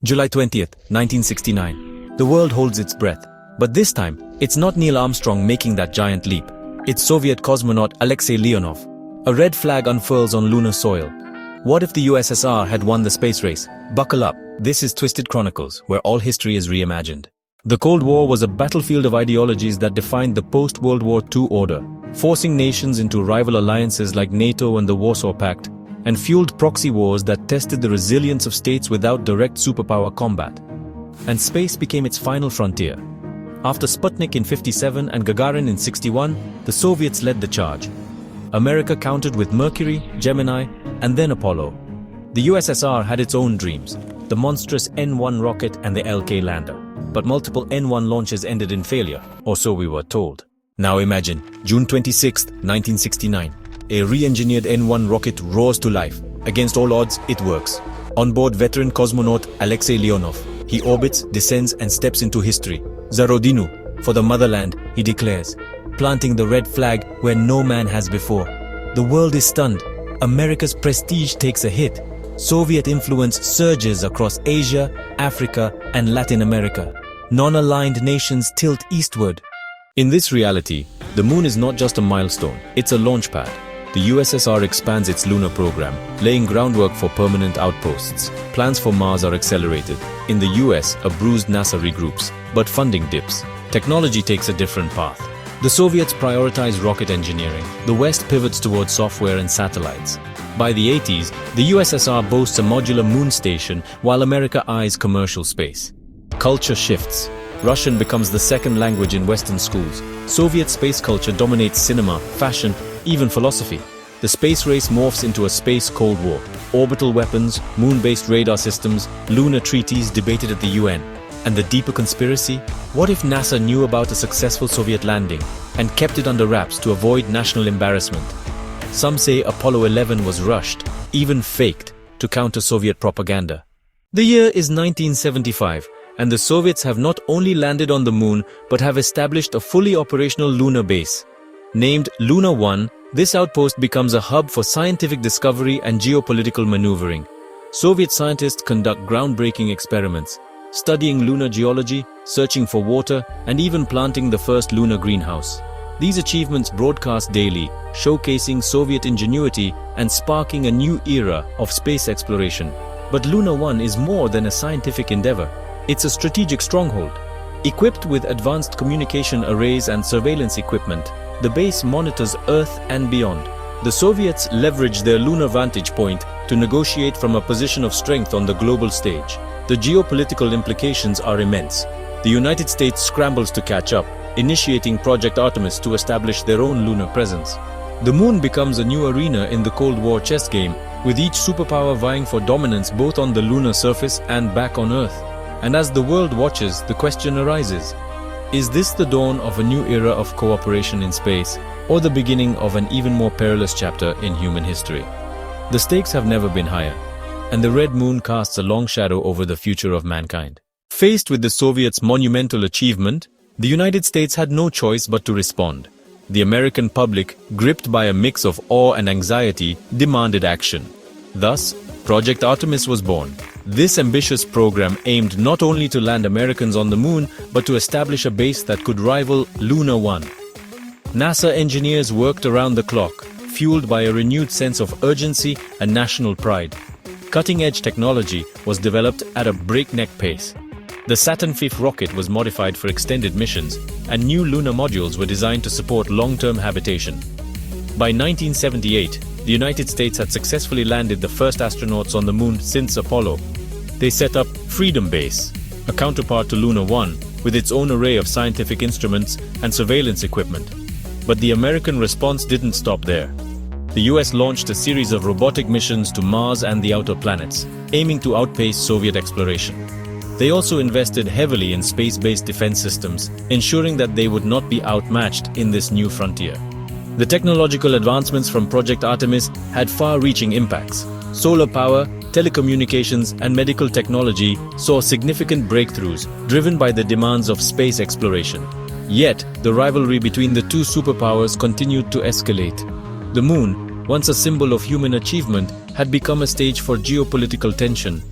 July 20th, 1969. The world holds its breath. But this time, it's not Neil Armstrong making that giant leap. It's Soviet cosmonaut Alexei Leonov. A red flag unfurls on lunar soil. What if the USSR had won the space race? Buckle up. This is Twisted Chronicles, where all history is reimagined. The Cold War was a battlefield of ideologies that defined the post-World War II order, forcing nations into rival alliances like NATO and the Warsaw Pact, and fueled proxy wars that tested the resilience of states without direct superpower combat. And space became its final frontier. After Sputnik in '57 and Gagarin in '61, the Soviets led the charge. America countered with Mercury, Gemini, and then Apollo. The USSR had its own dreams, the monstrous N-1 rocket and the LK lander. But multiple N-1 launches ended in failure, or so we were told. Now imagine, June 26, 1969. A re-engineered N-1 rocket roars to life. Against all odds, it works. On board veteran cosmonaut Alexei Leonov. He orbits, descends, and steps into history. Za Rodinu, for the motherland, he declares, planting the red flag where no man has before. The world is stunned. America's prestige takes a hit. Soviet influence surges across Asia, Africa, and Latin America. Non-aligned nations tilt eastward. In this reality, the moon is not just a milestone, it's a launch pad. The USSR expands its lunar program, laying groundwork for permanent outposts. Plans for Mars are accelerated. In the US, a bruised NASA regroups, but funding dips. Technology takes a different path. The Soviets prioritize rocket engineering. The West pivots towards software and satellites. By the 80s, the USSR boasts a modular moon station, while America eyes commercial space. Culture shifts. Russian becomes the second language in Western schools. Soviet space culture dominates cinema, fashion, even philosophy. The space race morphs into a space Cold War. Orbital weapons, moon-based radar systems, lunar treaties debated at the UN. And the deeper conspiracy? What if NASA knew about a successful Soviet landing and kept it under wraps to avoid national embarrassment? Some say Apollo 11 was rushed, even faked, to counter Soviet propaganda. The year is 1975, and the Soviets have not only landed on the moon, but have established a fully operational lunar base. Named Luna 1, this outpost becomes a hub for scientific discovery and geopolitical maneuvering. Soviet scientists conduct groundbreaking experiments, studying lunar geology, searching for water, and even planting the first lunar greenhouse. These achievements broadcast daily, showcasing Soviet ingenuity and sparking a new era of space exploration. But Luna 1 is more than a scientific endeavor. It's a strategic stronghold. Equipped with advanced communication arrays and surveillance equipment, the base monitors Earth and beyond. The Soviets leverage their lunar vantage point to negotiate from a position of strength on the global stage. The geopolitical implications are immense. The United States scrambles to catch up, initiating Project Artemis to establish their own lunar presence. The moon becomes a new arena in the Cold War chess game, with each superpower vying for dominance both on the lunar surface and back on Earth. And as the world watches, the question arises, is this the dawn of a new era of cooperation in space, or the beginning of an even more perilous chapter in human history? The stakes have never been higher, and the red moon casts a long shadow over the future of mankind. Faced with the Soviets' monumental achievement, the United States had no choice but to respond. The American public, gripped by a mix of awe and anxiety, demanded action. Thus, Project Artemis was born. This ambitious program aimed not only to land Americans on the moon, but to establish a base that could rival Luna 1. NASA engineers worked around the clock, fueled by a renewed sense of urgency and national pride. Cutting-edge technology was developed at a breakneck pace. The Saturn V rocket was modified for extended missions, and new lunar modules were designed to support long-term habitation. By 1978, the United States had successfully landed the first astronauts on the moon since Apollo. They set up Freedom Base, a counterpart to Luna 1, with its own array of scientific instruments and surveillance equipment. But the American response didn't stop there. The US launched a series of robotic missions to Mars and the outer planets, aiming to outpace Soviet exploration. They also invested heavily in space-based defense systems, ensuring that they would not be outmatched in this new frontier. The technological advancements from Project Artemis had far-reaching impacts. Solar power, telecommunications, and medical technology saw significant breakthroughs driven by the demands of space exploration. Yet, the rivalry between the two superpowers continued to escalate. The moon, once a symbol of human achievement, had become a stage for geopolitical tension.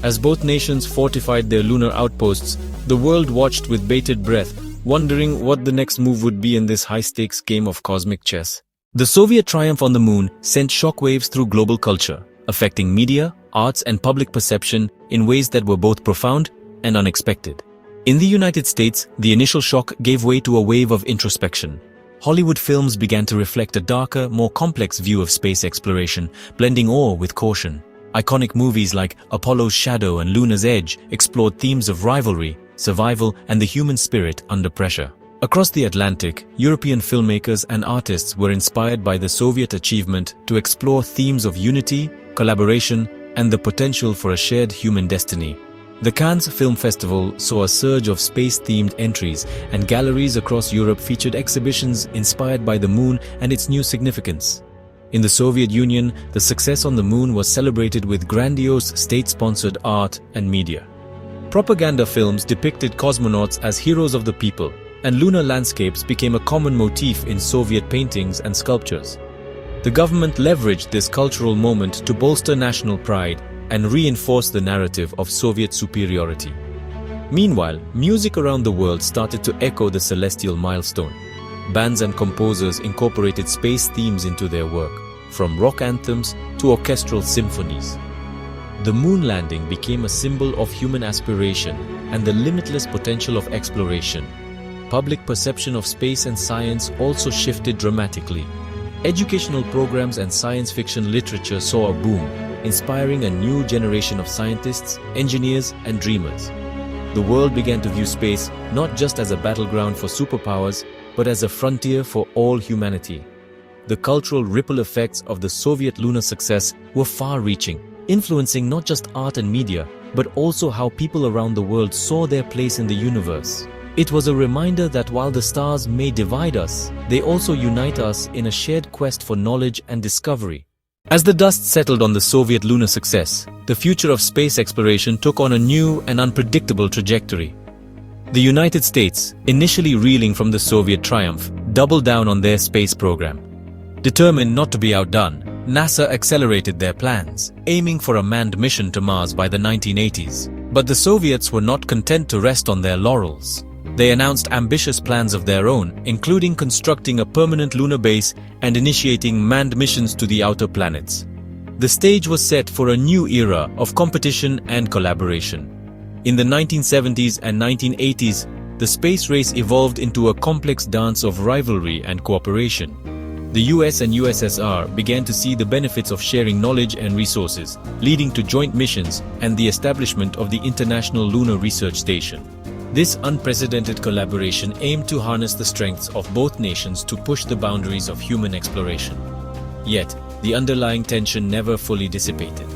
As both nations fortified their lunar outposts, the world watched with bated breath, wondering what the next move would be in this high-stakes game of cosmic chess. The Soviet triumph on the moon sent shockwaves through global culture, affecting media, arts, and public perception in ways that were both profound and unexpected. In the United States, the initial shock gave way to a wave of introspection. Hollywood films began to reflect a darker, more complex view of space exploration, blending awe with caution. Iconic movies like Apollo's Shadow and Lunar's Edge explored themes of rivalry, survival, and the human spirit under pressure. Across the Atlantic, European filmmakers and artists were inspired by the Soviet achievement to explore themes of unity, collaboration, and the potential for a shared human destiny. The Cannes Film Festival saw a surge of space-themed entries, and galleries across Europe featured exhibitions inspired by the moon and its new significance. In the Soviet Union, the success on the moon was celebrated with grandiose state-sponsored art and media. Propaganda films depicted cosmonauts as heroes of the people, and lunar landscapes became a common motif in Soviet paintings and sculptures. The government leveraged this cultural moment to bolster national pride and reinforce the narrative of Soviet superiority. Meanwhile, music around the world started to echo the celestial milestone. Bands and composers incorporated space themes into their work, from rock anthems to orchestral symphonies. The moon landing became a symbol of human aspiration and the limitless potential of exploration. Public perception of space and science also shifted dramatically. Educational programs and science fiction literature saw a boom, inspiring a new generation of scientists, engineers, and dreamers. The world began to view space not just as a battleground for superpowers, but as a frontier for all humanity. The cultural ripple effects of the Soviet lunar success were far-reaching, influencing not just art and media, but also how people around the world saw their place in the universe. It was a reminder that while the stars may divide us, they also unite us in a shared quest for knowledge and discovery. As the dust settled on the Soviet lunar success, the future of space exploration took on a new and unpredictable trajectory. The United States, initially reeling from the Soviet triumph, doubled down on their space program. Determined not to be outdone, NASA accelerated their plans, aiming for a manned mission to Mars by the 1980s. But the Soviets were not content to rest on their laurels. They announced ambitious plans of their own, including constructing a permanent lunar base and initiating manned missions to the outer planets. The stage was set for a new era of competition and collaboration. In the 1970s and 1980s, the space race evolved into a complex dance of rivalry and cooperation. The US and USSR began to see the benefits of sharing knowledge and resources, leading to joint missions and the establishment of the International Lunar Research Station. This unprecedented collaboration aimed to harness the strengths of both nations to push the boundaries of human exploration. Yet, the underlying tension never fully dissipated.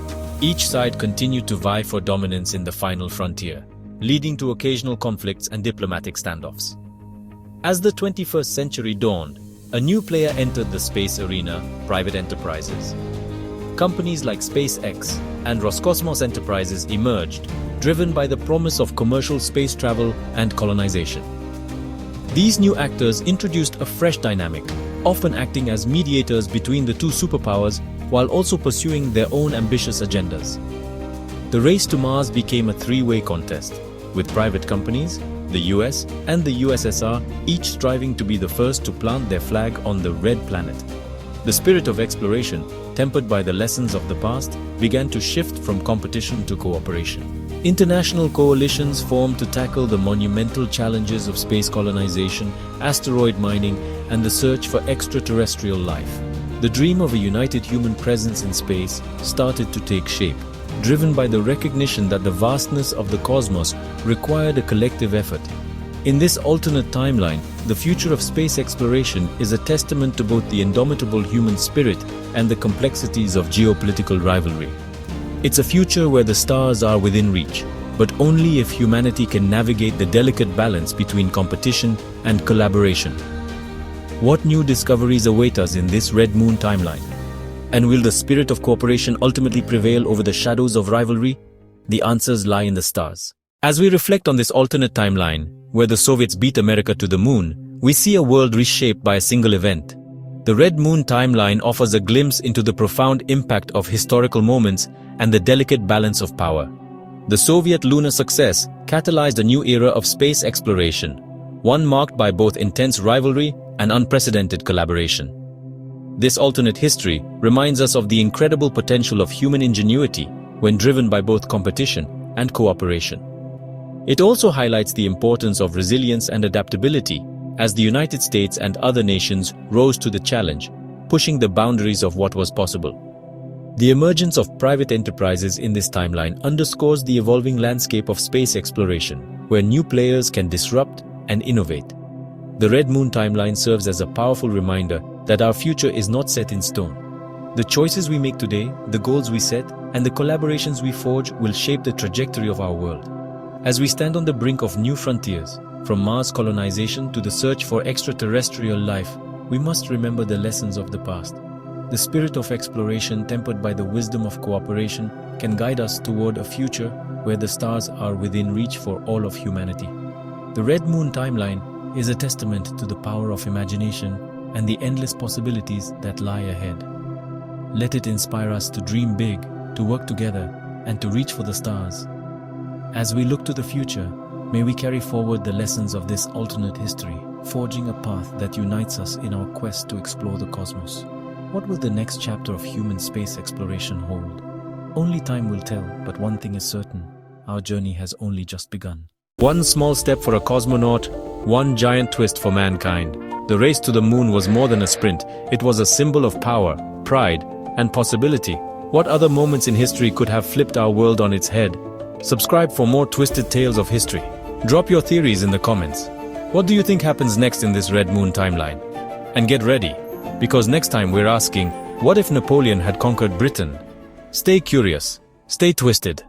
Each side continued to vie for dominance in the final frontier, leading to occasional conflicts and diplomatic standoffs. As the 21st century dawned, a new player entered the space arena: private enterprises. Companies like SpaceX and Roscosmos Enterprises emerged, driven by the promise of commercial space travel and colonization. These new actors introduced a fresh dynamic, often acting as mediators between the two superpowers while also pursuing their own ambitious agendas. The race to Mars became a three-way contest, with private companies, the US and the USSR each striving to be the first to plant their flag on the red planet. The spirit of exploration, tempered by the lessons of the past, began to shift from competition to cooperation. International coalitions formed to tackle the monumental challenges of space colonization, asteroid mining, and the search for extraterrestrial life. The dream of a united human presence in space started to take shape, driven by the recognition that the vastness of the cosmos required a collective effort. In this alternate timeline, the future of space exploration is a testament to both the indomitable human spirit and the complexities of geopolitical rivalry. It's a future where the stars are within reach, but only if humanity can navigate the delicate balance between competition and collaboration. What new discoveries await us in this Red Moon timeline? And will the spirit of cooperation ultimately prevail over the shadows of rivalry? The answers lie in the stars. As we reflect on this alternate timeline, where the Soviets beat America to the moon, we see a world reshaped by a single event. The Red Moon timeline offers a glimpse into the profound impact of historical moments and the delicate balance of power. The Soviet lunar success catalyzed a new era of space exploration, one marked by both intense rivalry and unprecedented collaboration. This alternate history reminds us of the incredible potential of human ingenuity when driven by both competition and cooperation. It also highlights the importance of resilience and adaptability as the United States and other nations rose to the challenge, pushing the boundaries of what was possible. The emergence of private enterprises in this timeline underscores the evolving landscape of space exploration, where new players can disrupt and innovate. The Red Moon timeline serves as a powerful reminder that our future is not set in stone. The choices we make today, the goals we set, and the collaborations we forge will shape the trajectory of our world. As we stand on the brink of new frontiers, from Mars colonization to the search for extraterrestrial life, we must remember the lessons of the past. The spirit of exploration, tempered by the wisdom of cooperation, can guide us toward a future where the stars are within reach for all of humanity. The Red Moon timeline is a testament to the power of imagination and the endless possibilities that lie ahead. Let it inspire us to dream big, to work together, and to reach for the stars. As we look to the future, may we carry forward the lessons of this alternate history, forging a path that unites us in our quest to explore the cosmos. What will the next chapter of human space exploration hold? Only time will tell, but one thing is certain: our journey has only just begun. One small step for a cosmonaut, one giant twist for mankind. The race to the moon was more than a sprint. It was a symbol of power, pride, and possibility. What other moments in history could have flipped our world on its head? Subscribe for more twisted tales of history. Drop your theories in the comments. What do you think happens next in this Red Moon timeline? And get ready, because next time we're asking, what if Napoleon had conquered Britain? Stay curious, stay twisted.